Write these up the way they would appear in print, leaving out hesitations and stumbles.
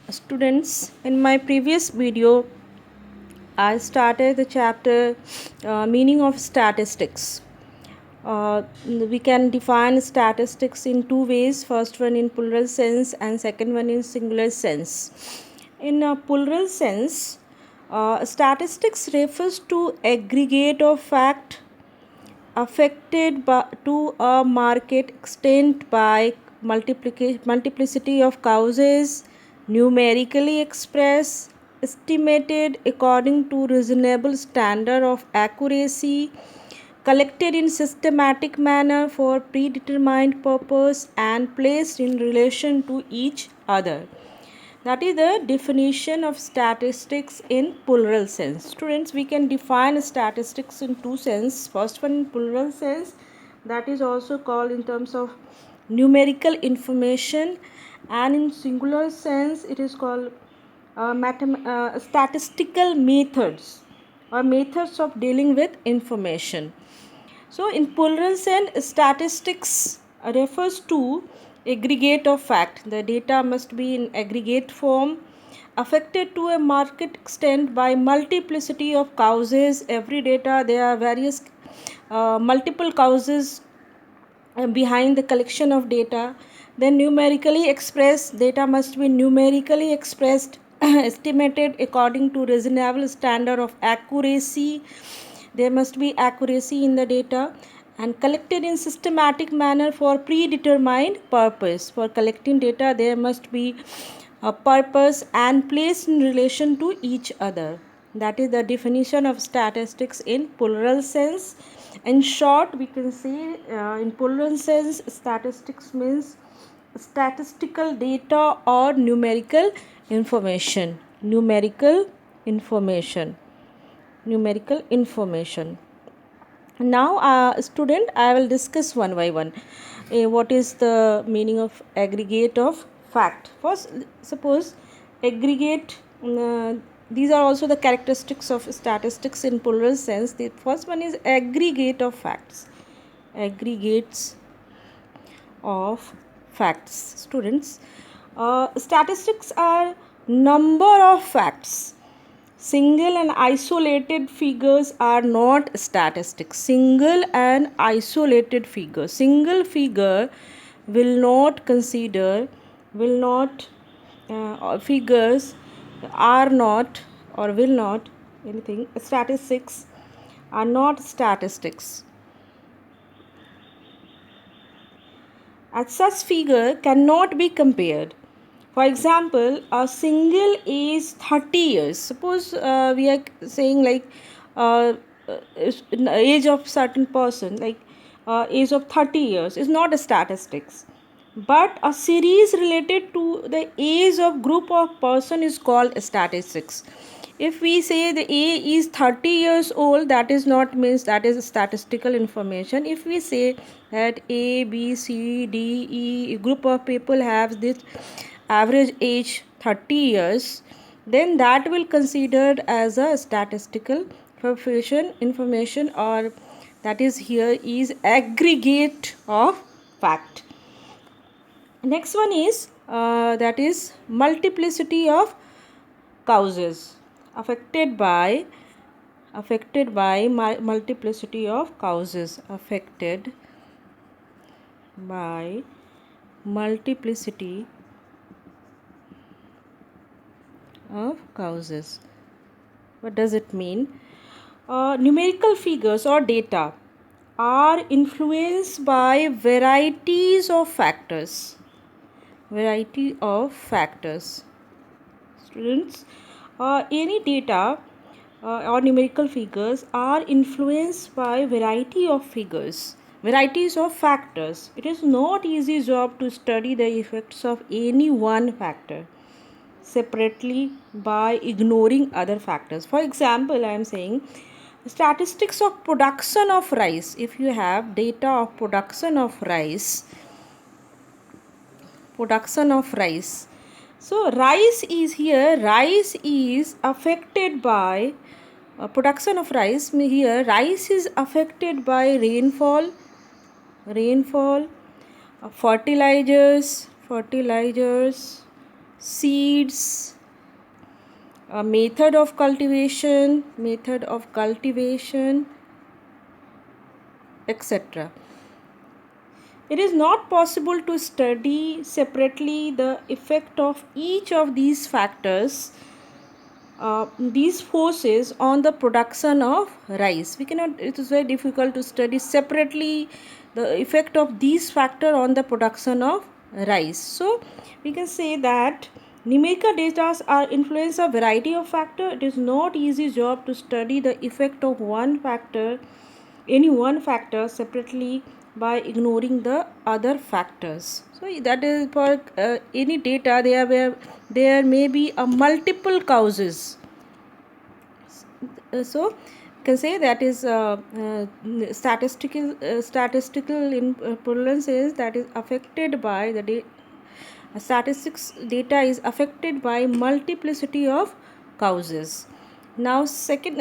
Students, in my previous video, I started the chapter meaning of statistics. We can define statistics in two ways. First one in plural sense and second one in singular sense. In a plural sense, statistics refers to aggregate of fact affected to a market extent by multiplicity of causes, numerically expressed, estimated according to reasonable standard of accuracy, collected in systematic manner for predetermined purpose and placed in relation to each other. That is the definition of statistics in plural sense. Students, we can define statistics in two sense. First one in plural sense, that is also called in terms of numerical information, and in singular sense it is called statistical methods or methods of dealing with information. So, in plural sense, statistics refers to aggregate of fact. The data must be in aggregate form, affected to a market extent by multiplicity of causes. Every data, there are various multiple causes behind the collection of data. Then numerically expressed, data must be numerically expressed, estimated according to reasonable standard of accuracy. There must be accuracy in the data, and collected in systematic manner for predetermined purpose. For collecting data, there must be a purpose and placed in relation to each other. That is the definition of statistics in plural sense. In short, we can say in plural sense, statistics means statistical data or numerical information. Numerical information. Now, student, I will discuss one by one. What is the meaning of aggregate of fact? First, suppose aggregate. These are also the characteristics of statistics in plural sense. The first one is aggregate of facts. Aggregates of facts. Students, statistics are number of facts. Single and isolated figures are not statistics. Single and isolated figures. Single figure will not consider, will not, figures are not or will not, anything, statistics are not statistics. As such figure cannot be compared. For example, a single is 30 years. Suppose we are saying like age of certain person, like age of 30 years is not a statistics. But a series related to the age of group of person is called statistics. If we say the A is 30 years old, that is not means that is statistical information. If we say that A, B, C, D, E group of people have this average age 30 years, then that will considered as a statistical information, or that is here is aggregate of fact. Next one is that is multiplicity of causes affected by multiplicity of causes, affected by multiplicity of causes. What does it mean? Numerical figures or data are influenced by varieties of factors. Students, any data or numerical figures are influenced by varieties of factors. It is not easy job to study the effects of any one factor separately by ignoring other factors. For example, I am saying statistics of production of rice. If you have data of production of rice, so rice is affected by production of rice. Here rice is affected by rainfall, fertilizers, seeds, method of cultivation, etc. It is not possible to study separately the effect of each of these factors, these forces on the production of rice. We cannot, it is very difficult to study separately the effect of these factors on the production of rice. So we can say that numerical data are influence a variety of factors. It is not easy job to study the effect of any one factor separately by ignoring the other factors. So that is for any data there may be a multiple causes. So you can say that is statistical prevalence is that is affected by the statistics data is affected by multiplicity of causes. Now third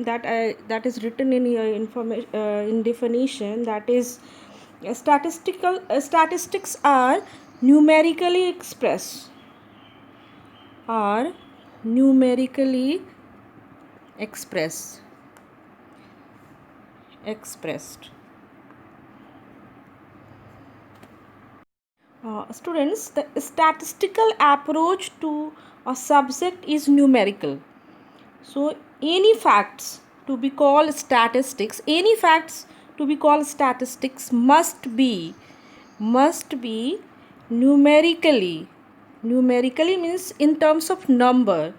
that is written in your information in definition, that is statistics are numerically expressed are numerically expressed students, the statistical approach to a subject is numerical. So any facts to be called statistics must be numerically means in terms of number,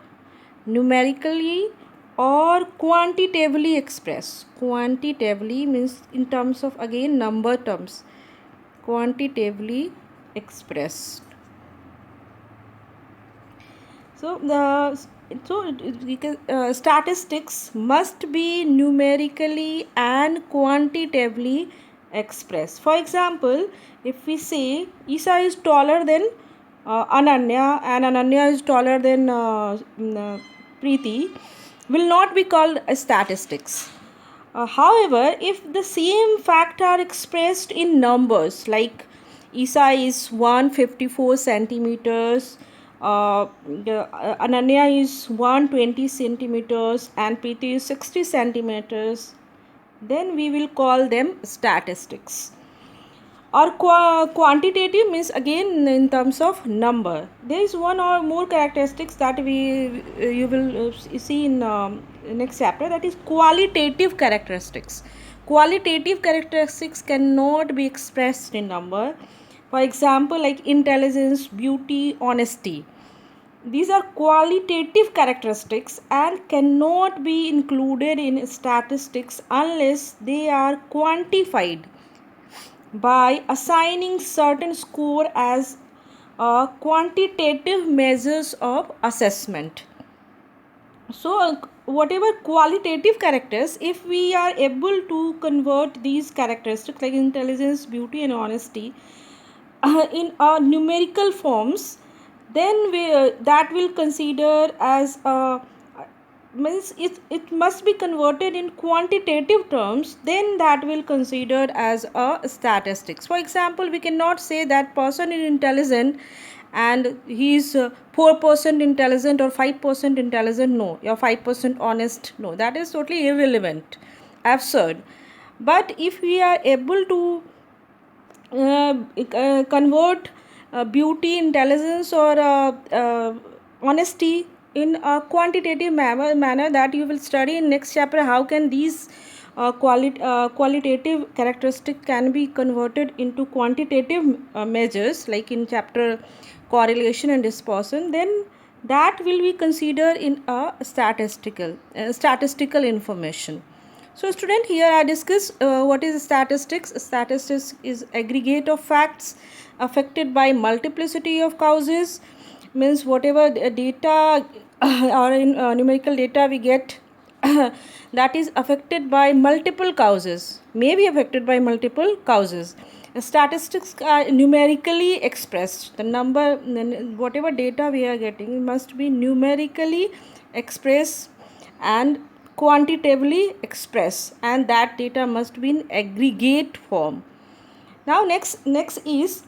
numerically or quantitatively expressed. Quantitatively means in terms of, again, number terms, quantitatively expressed. So statistics must be numerically and quantitatively expressed. For example, if we say Isa is taller than Ananya and Ananya is taller than Preeti, will not be called statistics. However, if the same fact are expressed in numbers, like Isa is 154 centimeters, Ananya is 120 centimeters, and Preeti is 60 centimeters, then we will call them statistics. Or quantitative means, again, in terms of number. There is one or more characteristics that you will see in next chapter, that is qualitative characteristics. Qualitative characteristics cannot be expressed in number. For example, like intelligence, beauty, honesty. These are qualitative characteristics and cannot be included in statistics unless they are quantified by assigning certain score as quantitative measures of assessment. So whatever qualitative characters, if we are able to convert these characteristics like intelligence, beauty and honesty in numerical forms, then that will consider as means it must be converted in quantitative terms, then that will considered as a statistics. For example, we cannot say that person is intelligent and he is 4% intelligent or 5% intelligent. No, you're 5% honest. No, that is totally irrelevant, absurd. But if we are able to convert beauty, intelligence or honesty in a quantitative manner, that you will study in next chapter, how can these qualitative characteristics can be converted into quantitative measures, like in chapter correlation and dispersion, then that will be considered in a statistical information. So student, here I discuss what is statistics. Statistics is aggregate of facts affected by multiplicity of causes, means whatever data or in numerical data we get that is affected by multiple causes, may be affected by multiple causes. Statistics are numerically expressed. The number, whatever data we are getting must be numerically expressed and quantitatively expressed, and that data must be in aggregate form. Now next is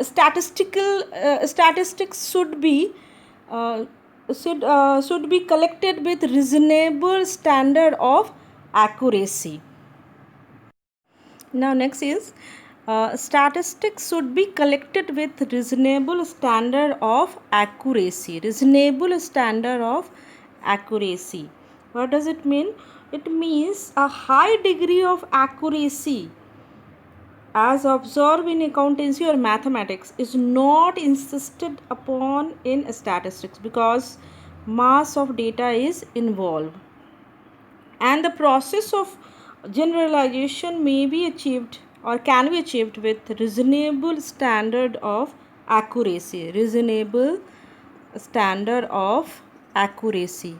statistics uh, should be collected with reasonable standard of accuracy. Now next is statistics should be collected with reasonable standard of accuracy. Reasonable standard of accuracy. What does it mean? It means a high degree of accuracy as observed in accountancy or mathematics is not insisted upon in statistics because mass of data is involved, and the process of generalization may be achieved or can be achieved with reasonable standard of accuracy. Reasonable standard of accuracy.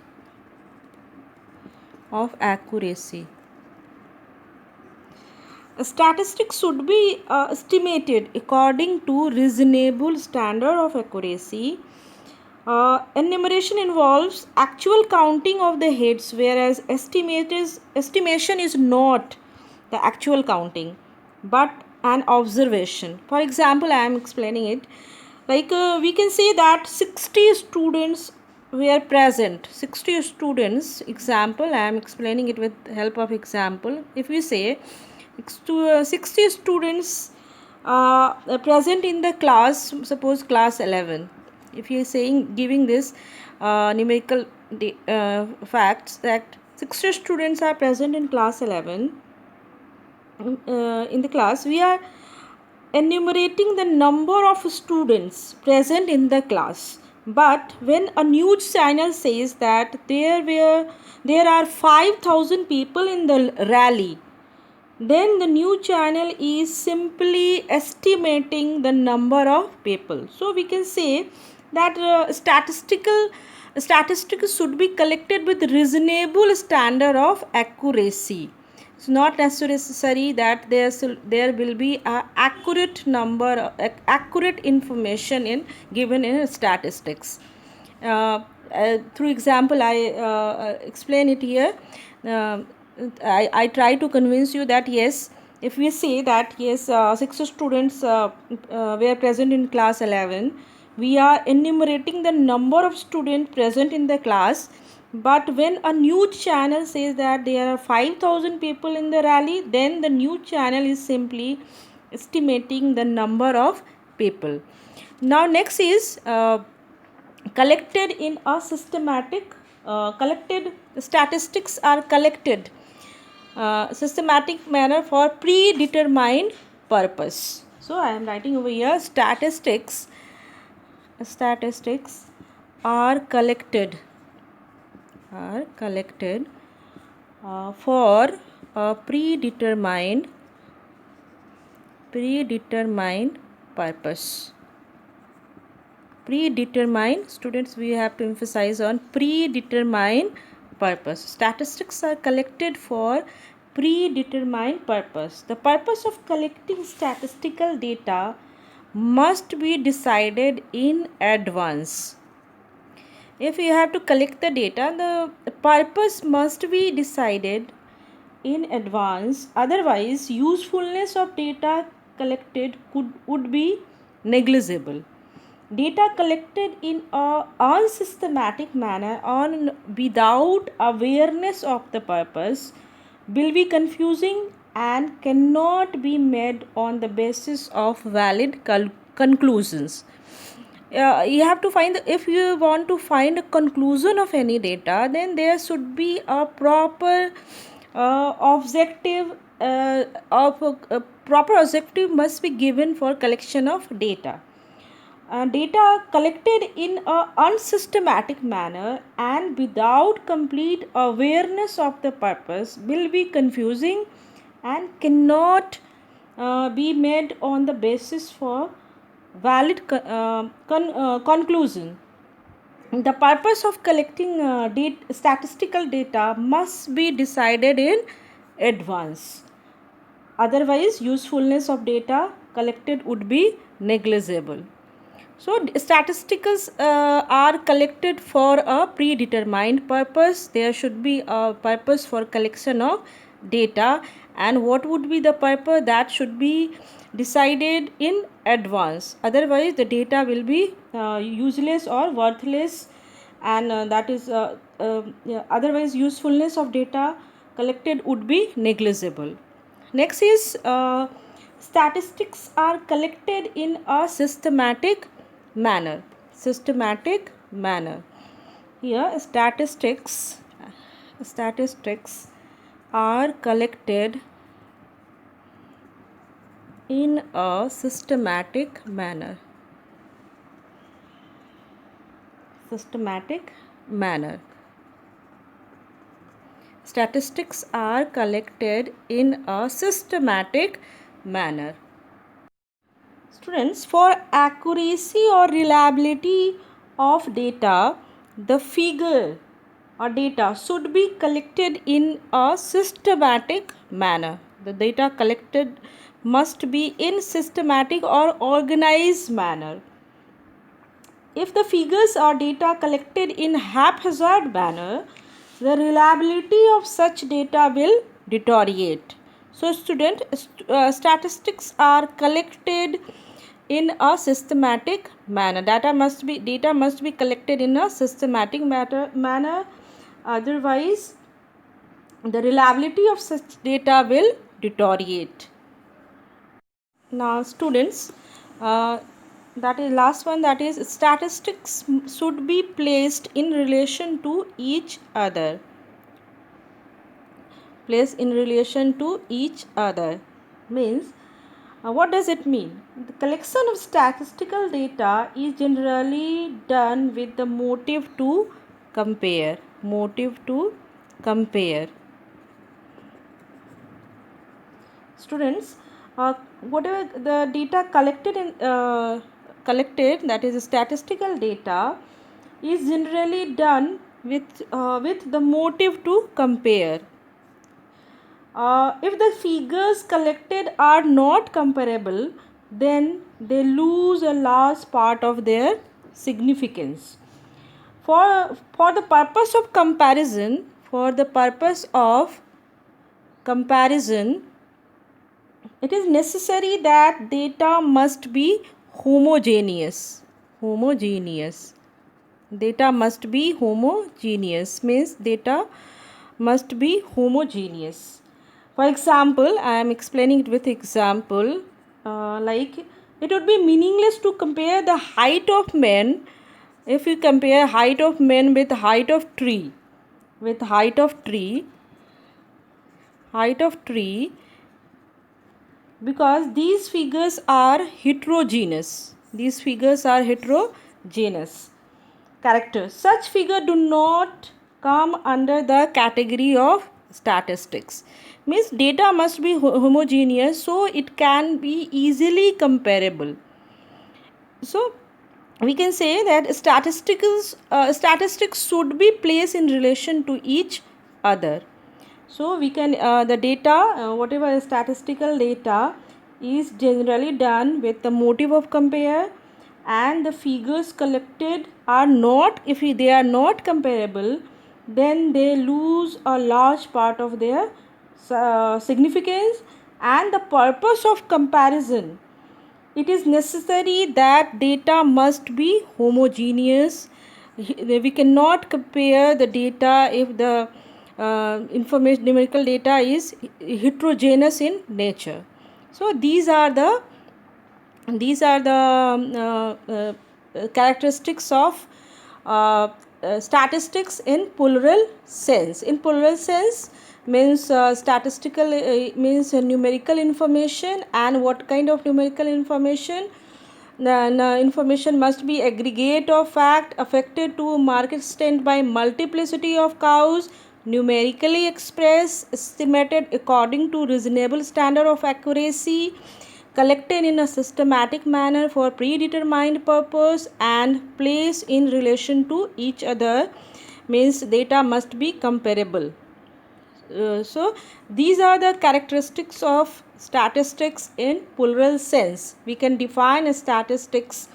Statistics should be estimated according to reasonable standard of accuracy. Enumeration involves actual counting of the heads, whereas estimation is not the actual counting but an observation. For example, I am explaining it like we can say that 60 students were present. 60 students, example, I am explaining it with help of example. If we say 60 students present in the class, suppose class 11. If you are saying, giving this numerical facts that 60 students are present in class 11, in the class, we are enumerating the number of students present in the class. But when a news channel says that there are 5,000 people in the rally, then the new channel is simply estimating the number of people. So we can say that statistics should be collected with reasonable standard of accuracy. It's not necessary that there will be a accurate number, accurate information given in statistics. Through example, I explain it here. I try to convince you that yes, if we say that yes, 6 students were present in class 11, we are enumerating the number of students present in the class. But when a news channel says that there are 5,000 people in the rally, then the news channel is simply estimating the number of people. Now next is collected in a systematic statistics are collected systematic manner for predetermined purpose. So I am writing over here, statistics are collected for a predetermined purpose. Predetermined, students, we have to emphasize on predetermined purpose. Statistics are collected for predetermined purpose. The purpose of collecting statistical data must be decided in advance. If you have to collect the data, the purpose must be decided in advance. Otherwise, usefulness of data collected would be negligible. Data collected in a unsystematic manner on without awareness of the purpose will be confusing and cannot be made on the basis of valid conclusions. You have to find, if you want to find a conclusion of any data, then there should be a proper objective must be given for collection of data. Data collected in an unsystematic manner and without complete awareness of the purpose will be confusing and cannot be made on the basis for valid conclusion. The purpose of collecting statistical data must be decided in advance. Otherwise, usefulness of data collected would be negligible. So, statistics are collected for a predetermined purpose. There should be a purpose for collection of data, and what would be the purpose, that should be decided in advance. Otherwise the data will be useless or worthless, and that is yeah, otherwise usefulness of data collected would be negligible. Next is statistics are collected in a systematic manner. Systematic manner. Here statistics are collected in a systematic manner. Systematic manner. Statistics are collected in a systematic manner. Students, for accuracy or reliability of data, the figure or data should be collected in a systematic manner. The data collected must be in systematic or organized manner. If the figures or data collected in haphazard manner, the reliability of such data will deteriorate. So student, statistics are collected in a systematic manner. Data must be collected in a systematic manner. Otherwise the reliability of such data will deteriorate. Now students, that is last one, that is statistics should be placed in relation to each other. Placed in relation to each other means, what does it mean? The collection of statistical data is generally done with the motive to compare. Motive to compare. Students, whatever the data collected that is statistical data, is generally done with the motive to compare. If the figures collected are not comparable, then they lose a large part of their significance. For the purpose of comparison, it is necessary that data must be homogeneous. Data must be homogeneous means data must be homogeneous. For example, I am explaining it with example. Like it would be meaningless to compare the height of men. If you compare height of men with height of tree, because these figures are heterogeneous. Characters. Such figures do not come under the category of statistics. Means data must be homogeneous, so it can be easily comparable. So we can say that statistics should be placed in relation to each other. So we can the data, whatever statistical data, is generally done with the motive of compare, and the figures collected are not, if they are not comparable, then they lose a large part of their significance. And the purpose of comparison, it is necessary that data must be homogeneous. We cannot compare the data if the information numerical data is heterogeneous in nature. So these are the characteristics of statistics in plural sense. In plural sense means statistical means numerical information. And what kind of numerical information? The information must be aggregate of fact affected to a market extent by multiplicity of cows, numerically expressed, estimated according to reasonable standard of accuracy, collected in a systematic manner for predetermined purpose, and placed in relation to each other. Means data must be comparable. So these are the characteristics of statistics in plural sense. We can define statistics,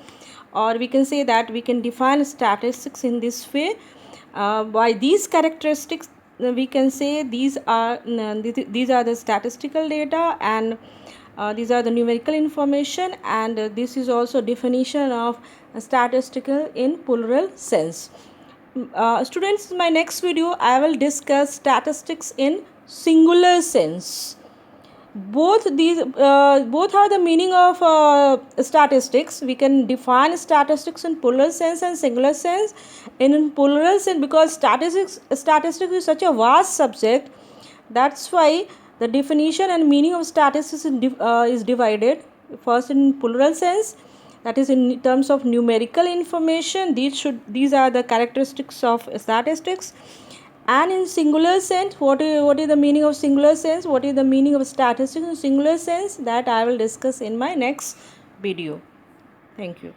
or we can say that we can define statistics in this way. By these characteristics, we can say these are the statistical data, and these are the numerical information, and this is also definition of statistical in plural sense. Students, in my next video I will discuss statistics in singular sense. Both are the meaning of statistics. We can define statistics in plural sense and singular sense. In plural sense, because statistics is such a vast subject, that's why the definition and meaning of statistics is divided. First, in plural sense, that is in terms of numerical information. These are the characteristics of statistics. And in singular sense, what is the meaning of singular sense, what is the meaning of statistics in singular sense, that I will discuss in my next video. Thank you.